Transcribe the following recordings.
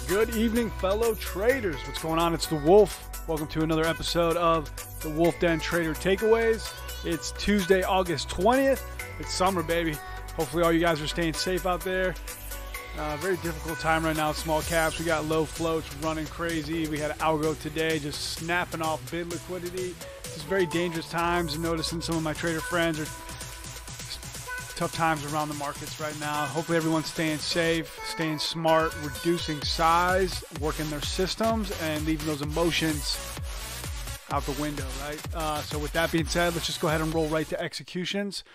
Good evening, fellow traders. What's going on? It's the Wolf. Welcome to another episode of the Wolf Den Trader Takeaways. It's Tuesday, August 20th. It's summer, baby. Hopefully all you guys are staying safe out there. Very difficult time right now, small caps. We got low floats running crazy. We had algo today just snapping off bid liquidity. It's very dangerous times. I'm noticing some of my trader friends are tough times around the markets right now. Hopefully everyone's staying safe, staying smart, reducing size, working their systems, and leaving those emotions out the window, right? So with that being said, let's just go ahead and roll right to executions.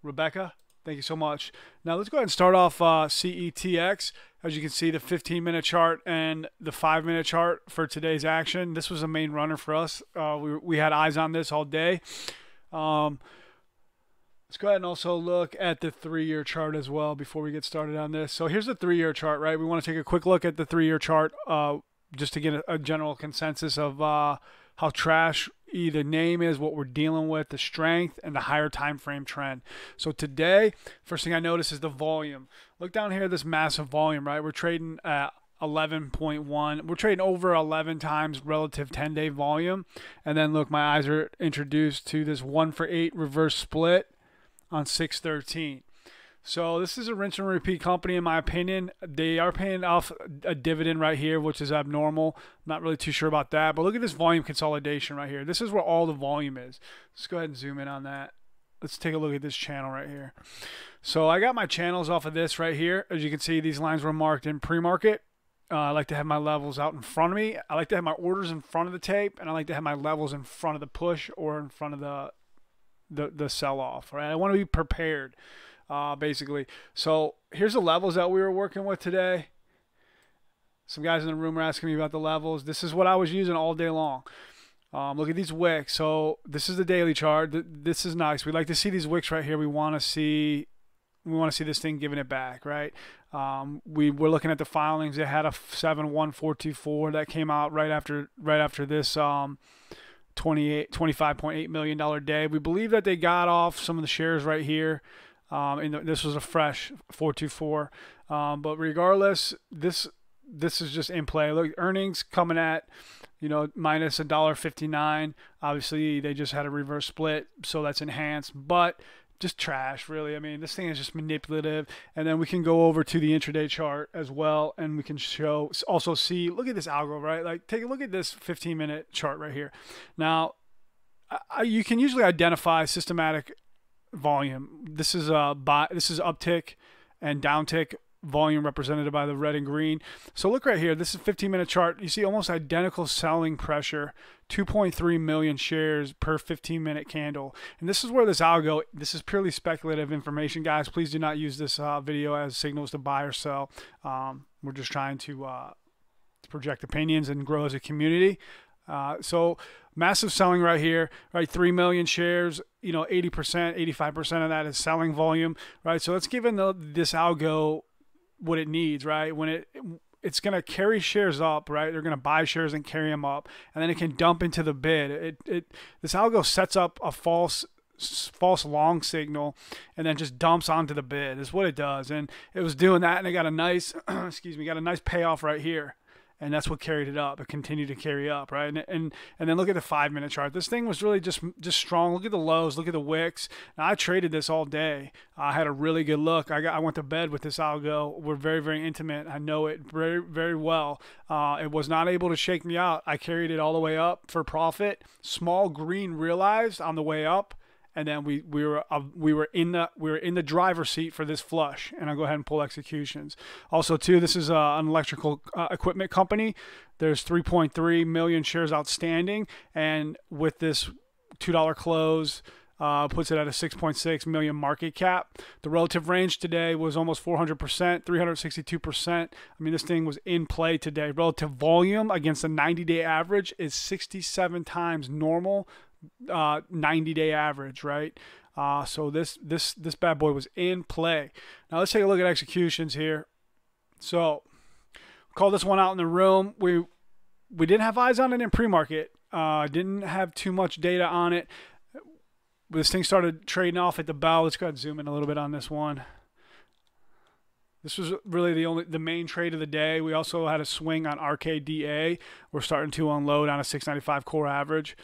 Rebecca, thank you so much. Now let's go ahead and start off CETX. As you can see, the 15-minute chart and the 5-minute chart for today's action. This was a main runner for us. We had eyes on this all day. Let's go ahead and also look at the 3-year chart as well before we get started on this. So here's the 3-year chart, right? We want to take a quick look at the 3-year chart just to get a general consensus of how trash the name is, what we're dealing with, the strength, and the higher time frame trend. So today, first thing I notice is the volume. Look down here, this massive volume, right? We're trading at 11.1. We're trading over 11 times relative 10-day volume. And then look, my eyes are introduced to this 1-for-8 reverse split on 6/13. So this is a rinse and repeat company in my opinion. They are paying off a dividend right here, which is abnormal. I'm not really too sure about that, but look at this volume consolidation right here. This is where all the volume is. Let's go ahead and zoom in on that. Let's take a look at this channel right here. So I got my channels off of this right here. As you can see, these lines were marked in pre-market. I like to have my levels out in front of me. I like to have my orders in front of the tape, and I like to have my levels in front of the push or in front of the sell-off, right? I want to be prepared, basically. So here's the levels that we were working with today. Some guys in the room are asking me about the levels. This is what I was using all day long. Look at these wicks. So this is the daily chart. This is nice. We like to see these wicks right here. We want to see this thing giving it back, right? We were looking at the filings. They had a 71424 that came out right after this $25.8 million day. We believe that they got off some of the shares right here. This was a fresh 424. But regardless, this is just in play. Look, earnings coming at, minus $1.59. Obviously, they just had a reverse split, so that's enhanced. But just trash, really. I mean, this thing is just manipulative. And then we can go over to the intraday chart as well, and we can also see, look at this algo, right? Like, take a look at this 15-minute chart right here. Now, you can usually identify systematic volume. This is uptick and downtick volume represented by the red and green. So look right here. This is a 15-minute chart. You see almost identical selling pressure, 2.3 million shares per 15-minute candle. And this is where this algo, this is purely speculative information, guys. Please do not use this video as signals to buy or sell. We're just trying to project opinions and grow as a community. So massive selling right here, right? 3 million shares, 80%, 85% of that is selling volume, right? So it's giving this algo what it needs, right? When it's going to carry shares up, right? They're going to buy shares and carry them up, and then it can dump into the bid. This algo sets up a false long signal and then just dumps onto the bid is what it does. And it was doing that, and it got a nice, got a nice payoff right here. And that's what carried it up. It continued to carry up, right? And then look at the 5-minute chart. This thing was really just strong. Look at the lows. Look at the wicks. Now, I traded this all day. I had a really good look. I went to bed with this algo. We're very, very intimate. I know it very, very well. It was not able to shake me out. I carried it all the way up for profit. Small green realized on the way up. And then we were in the driver's seat for this flush, and I'll go ahead and pull executions. Also, too, this is an electrical equipment company. There's 3.3 million shares outstanding, and with this $2 close, puts it at a 6.6 million market cap. The relative range today was almost 400%, 362%. I mean, this thing was in play today. Relative volume against the 90-day average is 67 times normal 90-day average, right? So this bad boy was in play. Now let's take a look at executions here. So call this one out in the room. We didn't have eyes on it in pre-market. Didn't have too much data on it. This thing started trading off at the bell. Let's go ahead and zoom in a little bit on this one. This was really the main trade of the day. We also had a swing on RKDA. We're starting to unload on a 695 core average,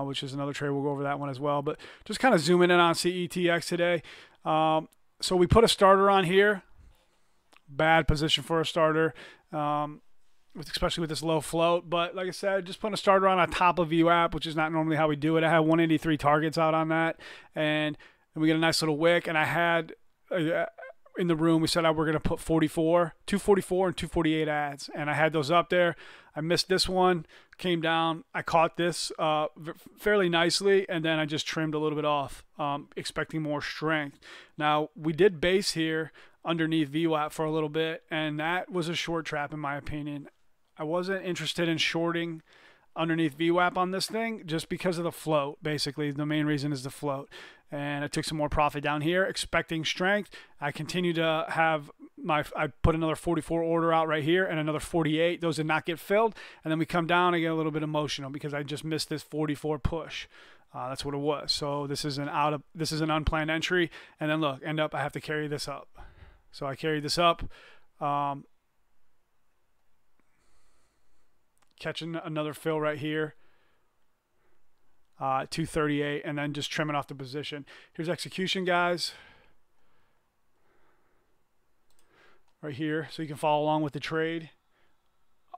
which is another trade. We'll go over that one as well. But just kind of zooming in on CETX today. So we put a starter on here. Bad position for a starter, especially with this low float. But like I said, just putting a starter on top of VWAP, which is not normally how we do it. I had 183 targets out on that, and we get a nice little wick. And I had in the room, we said we're going to put 244 and 248 ads, and I had those up there. I missed this one, came down. I caught this fairly nicely, and then I just trimmed a little bit off, expecting more strength. Now, we did base here underneath VWAP for a little bit, and that was a short trap in my opinion. I wasn't interested in shorting underneath VWAP on this thing just because of the float. Basically, the main reason is the float. And I took some more profit down here, expecting strength. I continue to have I put another 44 order out right here and another 48. Those did not get filled. And then we come down and get a little bit emotional because I just missed this 44 push. That's what it was. So this is an unplanned entry. And then look, I have to carry this up. So I carried this up. Catching another fill right here. 238, and then just trimming off the position. Here's execution, guys. Right here, so you can follow along with the trade.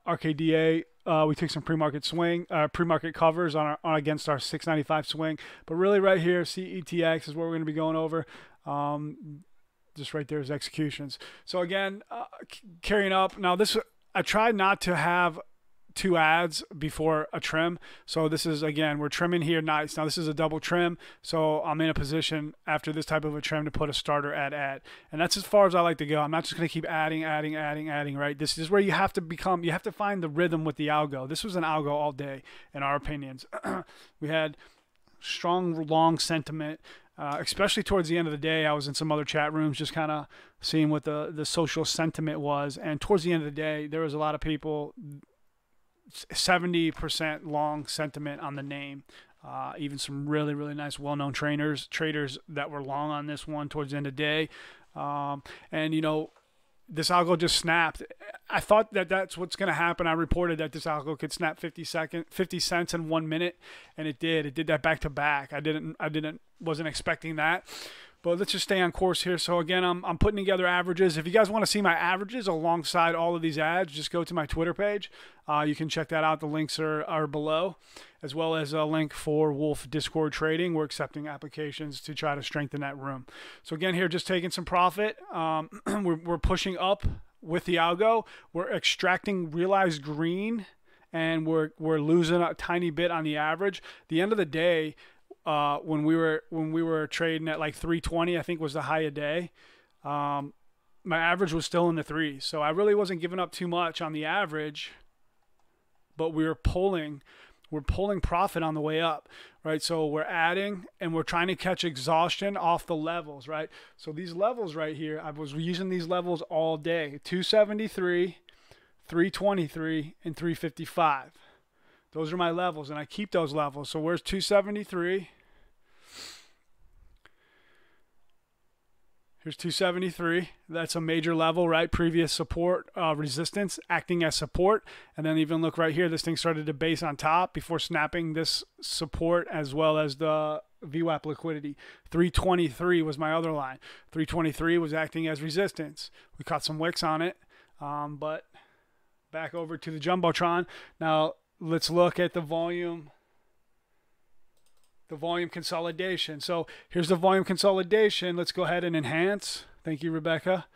RKDA, we took some pre-market covers on against our 695 swing, but really right here, CETX is what we're going to be going over. Just right there is executions. So again, carrying up. Now this, I tried not to have 2 ads before a trim. So this is, again, we're trimming here nice. Now this is a double trim, so I'm in a position after this type of a trim to put a starter ad. And that's as far as I like to go. I'm not just going to keep adding, right? This is where you have to find the rhythm with the algo. This was an algo all day, in our opinions. We had strong long sentiment, especially towards the end of the day. I was in some other chat rooms just kind of seeing what the social sentiment was. And towards the end of the day, there was a lot of people, 70% long sentiment on the name. Even some really, really nice, well-known traders that were long on this one towards the end of the day. And, you know, this algo just snapped. I thought that that's what's going to happen. I reported that this algo could snap 50 cents in 1 minute, and it did. It did that back to back. Wasn't expecting that. But let's just stay on course here. So again, I'm putting together averages. If you guys want to see my averages alongside all of these ads, just go to my Twitter page. You can check that out. The links are below, as well as a link for Wolf Discord Trading. We're accepting applications to try to strengthen that room. So again, here just taking some profit. We're pushing up with the algo. We're extracting realized green, and we're losing a tiny bit on the average. The end of the day, when we were trading at like 320, I think was the high a day. My average was still in the threes, so I really wasn't giving up too much on the average. But we're pulling profit on the way up, right? So we're adding and we're trying to catch exhaustion off the levels, right? So these levels right here, I was using these levels all day: 273, 323, and 355. Those are my levels, and I keep those levels. So where's 273? Here's 273. That's a major level, right? Previous support, resistance, acting as support. And then even look right here, this thing started to base on top before snapping this support as well as the VWAP liquidity. 323 was my other line. 323 was acting as resistance. We caught some wicks on it, but back over to the Jumbotron. Now, let's look at the volume consolidation. So here's the volume consolidation. Let's go ahead and enhance. Thank you, Rebecca.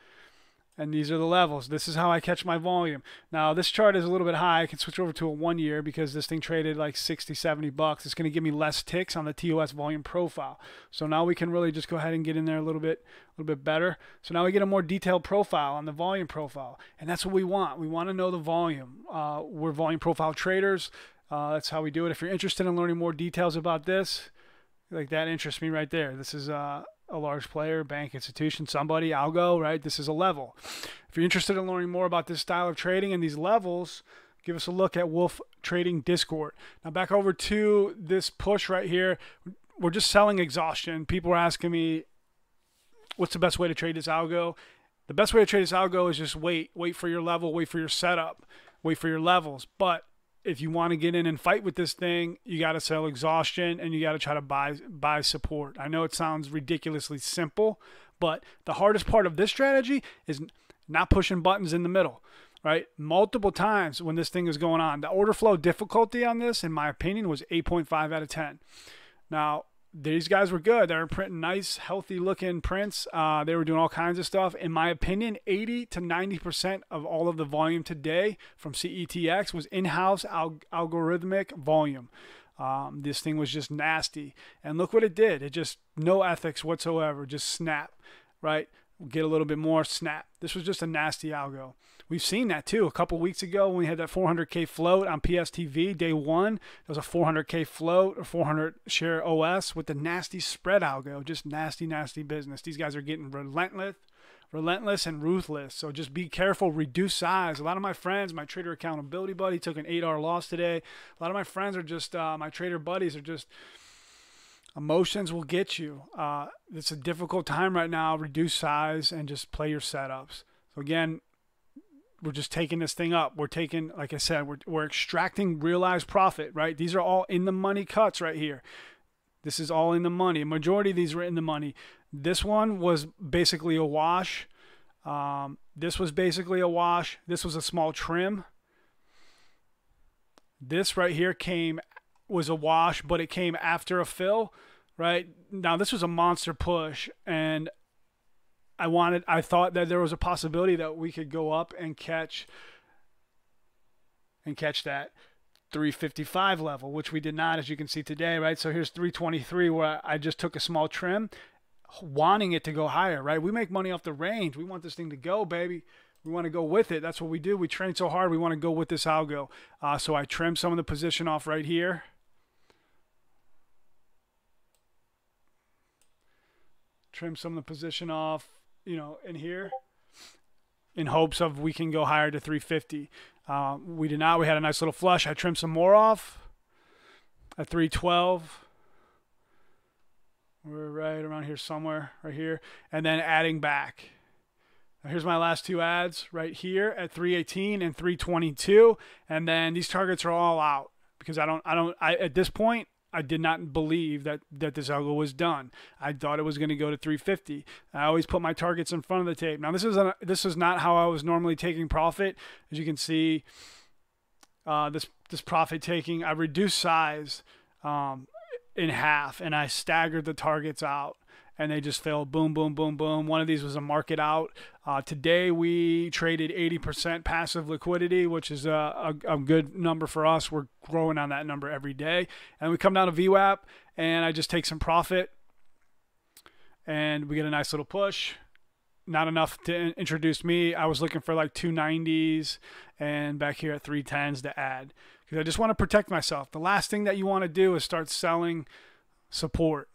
And these are the levels. This is how I catch my volume. Now, this chart is a little bit high. I can switch over to a 1 year because this thing traded like 60, 70 bucks. It's going to give me less ticks on the TOS volume profile. So now we can really just go ahead and get in there a little bit better. So now we get a more detailed profile on the volume profile. And that's what we want. We want to know the volume. We're volume profile traders. That's how we do it. If you're interested in learning more details about this, like that interests me right there. This is a large player, bank, institution, somebody, algo, right? This is a level. If you're interested in learning more about this style of trading and these levels, give us a look at Wolf Trading Discord. Now back over to this push right here. We're just selling exhaustion. People are asking me, what's the best way to trade this algo? The best way to trade this algo is just wait for your level, wait for your setup, wait for your levels. But if you want to get in and fight with this thing, you got to sell exhaustion and you got to try to buy support. I know it sounds ridiculously simple, but the hardest part of this strategy is not pushing buttons in the middle, right? Multiple times when this thing is going on. The order flow difficulty on this, in my opinion, was 8.5 out of 10. Now, these guys were good. They were printing nice, healthy-looking prints. They were doing all kinds of stuff. In my opinion, 80 to 90% of all of the volume today from CETX was in-house algorithmic volume. This thing was just nasty. And look what it did. It just, no ethics whatsoever, just snap, right? Get a little bit more, snap. This was just a nasty algo. We've seen that too. A couple weeks ago when we had that 400K float on PSTV, day one, there was a 400K float or 400 share OS with the nasty spread algo. Just nasty, nasty business. These guys are getting relentless and ruthless. So just be careful, reduce size. A lot of my friends, my trader accountability buddy took an 8R loss today. A lot of my friends are just, my trader buddies are just, emotions will get you. It's a difficult time right now. Reduce size and just play your setups. So again, we're just taking this thing up. We're taking, like I said, we're extracting realized profit, right? These are all in the money cuts right here. This is all in the money. A majority of these were in the money. This one was basically a wash. This was basically a wash. This was a small trim. This right here was a wash, but it came after a fill, right? Now this was a monster push, and I thought that there was a possibility that we could go up and catch that 355 level, which we did not, as you can see today, right? So here's 323 where I just took a small trim, wanting it to go higher, right? We make money off the range. We want this thing to go, baby. We want to go with it. That's what we do. We train so hard. We want to go with this algo. So I trimmed some of the position off right here. Trim some of the position off, in here, in hopes of we can go higher to 350. We did not. We had a nice little flush. I trimmed some more off at 312. We're right around here somewhere, right here, and then adding back. Now here's my last two ads right here at 318 and 322, and then these targets are all out because at this point, I did not believe that this algo was done. I thought it was going to go to 350. I always put my targets in front of the tape. Now this is not how I was normally taking profit. As you can see, this profit taking, I reduced size in half, and I staggered the targets out, and they just fell boom, boom, boom, boom. One of these was a market out. Today we traded 80% passive liquidity, which is a good number for us. We're growing on that number every day. And we come down to VWAP, and I just take some profit, and we get a nice little push. Not enough to introduce me. I was looking for like 290s and back here at 310s to add, because I just want to protect myself. The last thing that you want to do is start selling support.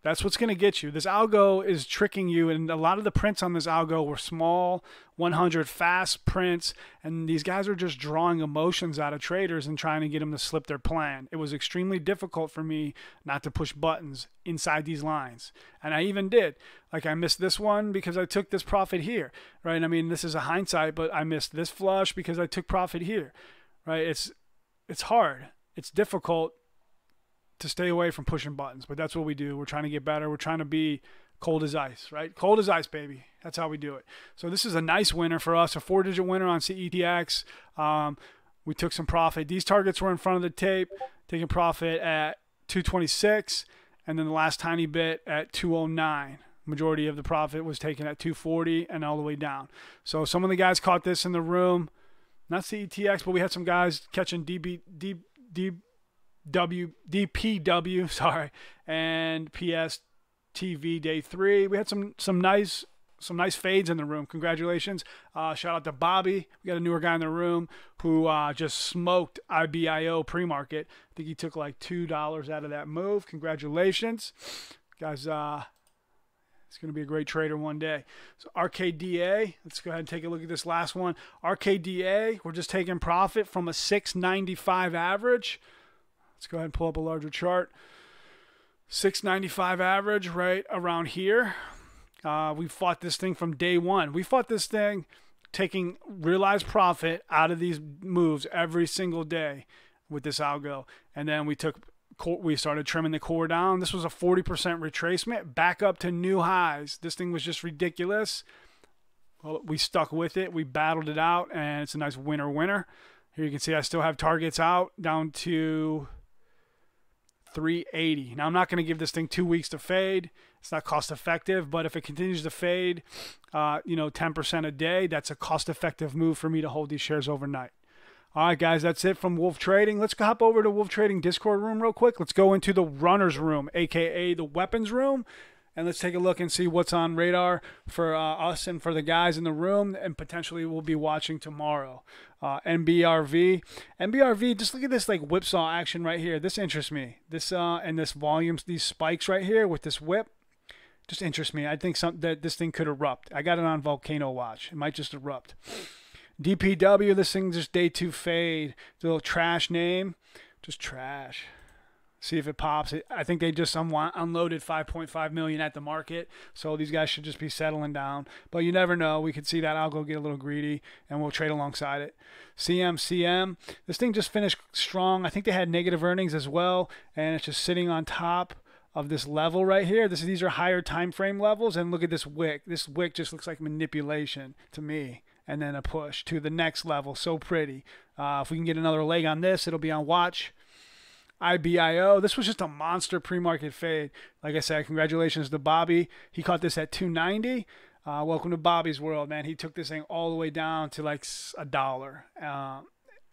That's what's going to get you. This algo is tricking you, and a lot of the prints on this algo were small, 100 fast prints, and these guys are just drawing emotions out of traders and trying to get them to slip their plan. It was extremely difficult for me not to push buttons inside these lines, and I even did. Like, I missed this one because I took this profit here, right? I mean, this is a hindsight, but I missed this flush because I took profit here, right? It's hard. It's difficult to stay away from pushing buttons, but that's what we do. We're trying to get better. We're trying to be cold as ice, right? Cold as ice, baby. That's how we do it. So this is a nice winner for us, a 4-digit winner on CETX. We took some profit. These targets were in front of the tape, taking profit at 226, and then the last tiny bit at 209. Majority of the profit was taken at 240 and all the way down. So some of the guys caught this in the room, not CETX, but we had some guys catching DPW, sorry, and PSTV day 3. We had some nice fades in the room. Congratulations. Shout out to Bobby. We got a newer guy in the room who just smoked IBIO pre-market. I think he took like $2 out of that move. Congratulations, guys. It's going to be a great trader one day. So RKDA, let's go ahead and take a look at this last one. RKDA, we're just taking profit from a 695 average. Let's go ahead and pull up a larger chart. 695 average right around here. We fought this thing from day one. We fought this thing taking realized profit out of these moves every single day with this algo. And then we started trimming the core down. This was a 40% retracement back up to new highs. This thing was just ridiculous. Well, we stuck with it. We battled it out, and it's a nice winner. Here you can see I still have targets out down to 380. Now, I'm not going to give this thing 2 weeks to fade. It's not cost effective, but if it continues to fade, 10% a day, that's a cost effective move for me to hold these shares overnight. All right, guys, that's it from Wolf Trading. Let's hop over to Wolf Trading Discord room real quick. Let's go into the runner's room, a.k.a. the weapons room, and let's take a look and see what's on radar for us and for the guys in the room, and potentially we'll be watching tomorrow. NBRV, just look at this like whipsaw action right here. This interests me. This and this volumes, these spikes right here with this whip, just interests me. I think that this thing could erupt. I got it on Volcano Watch. It might just erupt. DPW, this thing just day 2 fade. The little trash name, just trash. See if it pops. I think they just unloaded 5.5 million at the market, so these guys should just be settling down. But you never know. We could see that algo get a little greedy, and we'll trade alongside it. CM, this thing just finished strong. I think they had negative earnings as well, and it's just sitting on top of this level right here. These are higher time frame levels, and look at this wick. This wick just looks like manipulation to me, and then a push to the next level. So pretty. If we can get another leg on this, it'll be on watch. IBIO, this was just a monster pre-market fade. Like I said, congratulations to Bobby. He caught this at 290. Welcome to Bobby's world, man. He took this thing all the way down to like $1.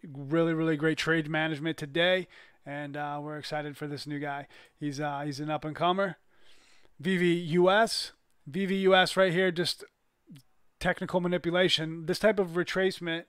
Really, really great trade management today, and we're excited for this new guy. He's an up-and-comer. VVUS right here, just technical manipulation. This type of retracement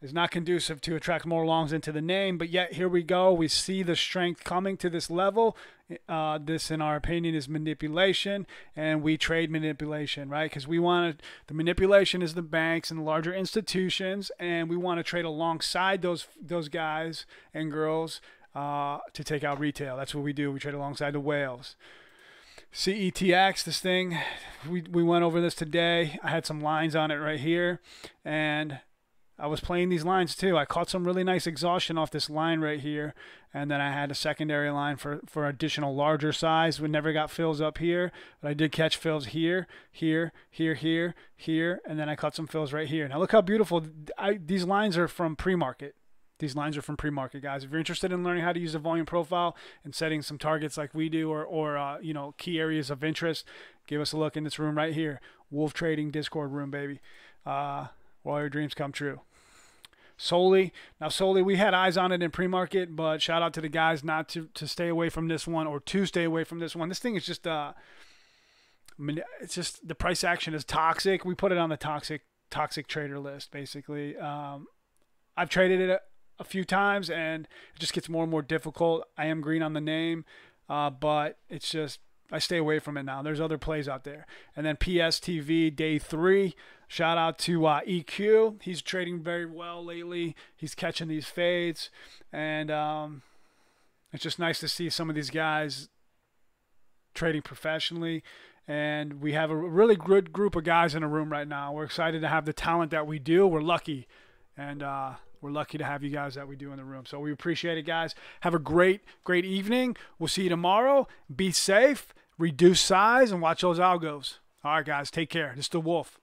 is not conducive to attract more longs into the name, but yet here we go. We see the strength coming to this level. This, in our opinion, is manipulation, and we trade manipulation, right? Because the manipulation is the banks and the larger institutions, and we want to trade alongside those guys and girls to take out retail. That's what we do. We trade alongside the whales. CETX, this thing, we went over this today. I had some lines on it right here, and I was playing these lines too. I caught some really nice exhaustion off this line right here, and then I had a secondary line for additional larger size. We never got fills up here, but I did catch fills here, here, and then I caught some fills right here. Now look how beautiful. These lines are from pre-market. These lines are from pre-market, guys. If you're interested in learning how to use a volume profile and setting some targets like we do, or key areas of interest, give us a look in this room right here. Wolf Trading Discord room, baby. All your dreams come true. Soli, we had eyes on it in pre-market, but shout out to the guys not to stay away from this one, or to stay away from this one. This thing is just it's just, the price action is toxic. We put it on the toxic trader list, basically. I've traded it a few times, and it just gets more and more difficult. I am green on the name, but it's just, I stay away from it now. There's other plays out there. And then PSTV day 3. Shout out to EQ. He's trading very well lately. He's catching these fades, and it's just nice to see some of these guys trading professionally. And we have a really good group of guys in the room right now. We're excited to have the talent that we do. We're lucky, and we're lucky to have you guys that we do in the room. So we appreciate it, guys. Have a great evening. We'll see you tomorrow. Be safe, reduce size, and watch those algos. All right, guys, take care. This is the Wolf.